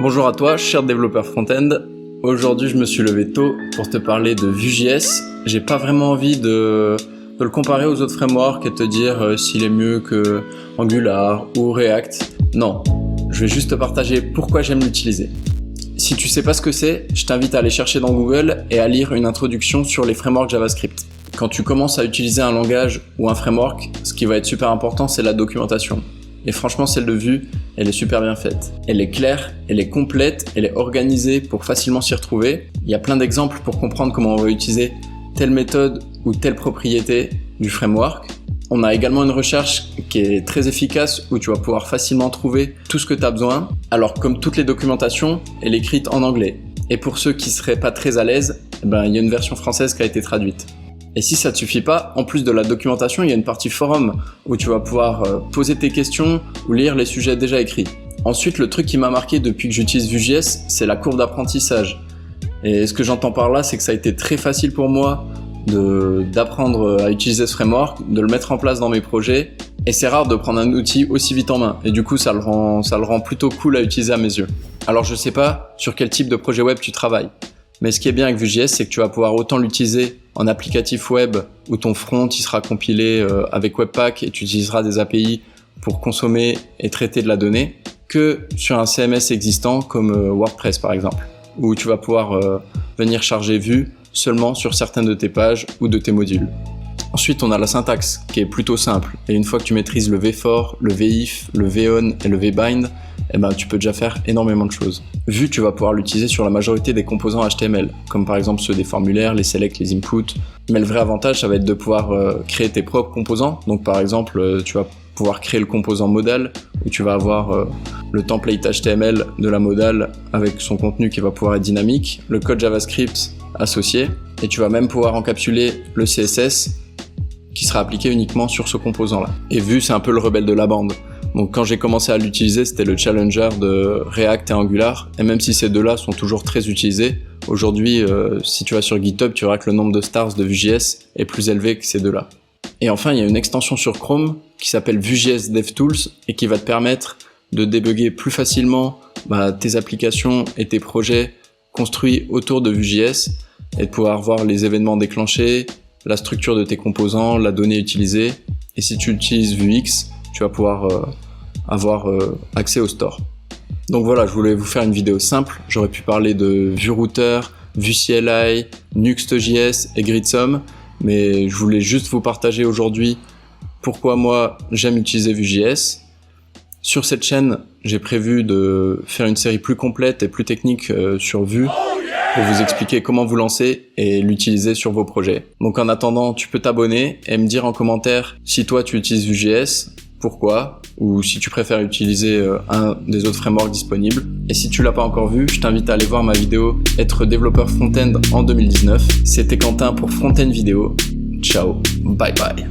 Bonjour à toi, cher développeur front-end. Aujourd'hui, je me suis levé tôt pour te parler de Vue.js. J'ai pas vraiment envie de le comparer aux autres frameworks et te dire s'il est mieux que Angular ou React. Non, je vais juste te partager pourquoi j'aime l'utiliser. Si tu sais pas ce que c'est, je t'invite à aller chercher dans Google et à lire une introduction sur les frameworks JavaScript. Quand tu commences à utiliser un langage ou un framework, ce qui va être super important, c'est la documentation. Et franchement, celle de Vue, elle est super bien faite. Elle est claire, elle est complète, elle est organisée pour facilement s'y retrouver. Il y a plein d'exemples pour comprendre comment on va utiliser telle méthode ou telle propriété du framework. On a également une recherche qui est très efficace où tu vas pouvoir facilement trouver tout ce que tu as besoin. Alors, comme toutes les documentations, elle est écrite en anglais. Et pour ceux qui seraient pas très à l'aise, il y a une version française qui a été traduite. Et si ça te suffit pas, en plus de la documentation, il y a une partie forum où tu vas pouvoir poser tes questions ou lire les sujets déjà écrits. Ensuite, le truc qui m'a marqué depuis que j'utilise Vue.js, c'est la courbe d'apprentissage. Et ce que j'entends par là, c'est que ça a été très facile pour moi d'apprendre à utiliser ce framework, de le mettre en place dans mes projets. Et c'est rare de prendre un outil aussi vite en main. Et du coup, ça le rend plutôt cool à utiliser à mes yeux. Alors, je sais pas sur quel type de projet web tu travailles. Mais ce qui est bien avec Vue.js, c'est que tu vas pouvoir autant l'utiliser en applicatif web où ton front il sera compilé avec Webpack et tu utiliseras des API pour consommer et traiter de la donnée, que sur un CMS existant comme WordPress par exemple, où tu vas pouvoir venir charger Vue seulement sur certaines de tes pages ou de tes modules. Ensuite, on a la syntaxe qui est plutôt simple. Et une fois que tu maîtrises le vFor, le vif, le von et le vbind, tu peux déjà faire énormément de choses. Vue, tu vas pouvoir l'utiliser sur la majorité des composants HTML, comme par exemple ceux des formulaires, les selects, les inputs. Mais le vrai avantage, ça va être de pouvoir créer tes propres composants. Donc par exemple, tu vas pouvoir créer le composant modal, où tu vas avoir le template HTML de la modal avec son contenu qui va pouvoir être dynamique, le code JavaScript associé, et tu vas même pouvoir encapsuler le CSS qui sera appliqué uniquement sur ce composant-là. Et Vue, c'est un peu le rebelle de la bande. Donc quand j'ai commencé à l'utiliser, c'était le challenger de React et Angular. Et même si ces deux-là sont toujours très utilisés, aujourd'hui, si tu vas sur GitHub, tu verras que le nombre de stars de Vue.js est plus élevé que ces deux-là. Et enfin, il y a une extension sur Chrome qui s'appelle Vue.js DevTools et qui va te permettre de débugger plus facilement tes applications et tes projets construits autour de Vue.js et de pouvoir voir les événements déclenchés, la structure de tes composants, la donnée utilisée. Et si tu utilises Vuex, tu vas pouvoir avoir accès au store. Donc voilà, je voulais vous faire une vidéo simple. J'aurais pu parler de VueRouter, VueCLI, Nuxt.js et Gridsom, mais je voulais juste vous partager aujourd'hui pourquoi moi j'aime utiliser Vue.js. Sur cette chaîne, j'ai prévu de faire une série plus complète et plus technique sur Vue pour vous expliquer comment vous lancer et l'utiliser sur vos projets. Donc en attendant, tu peux t'abonner et me dire en commentaire si toi tu utilises Vue.js, pourquoi, ou si tu préfères utiliser un des autres frameworks disponibles. Et si tu l'as pas encore vu, je t'invite à aller voir ma vidéo « Être développeur front-end en 2019 ». C'était Quentin pour Front-end Vidéo. Ciao, bye bye.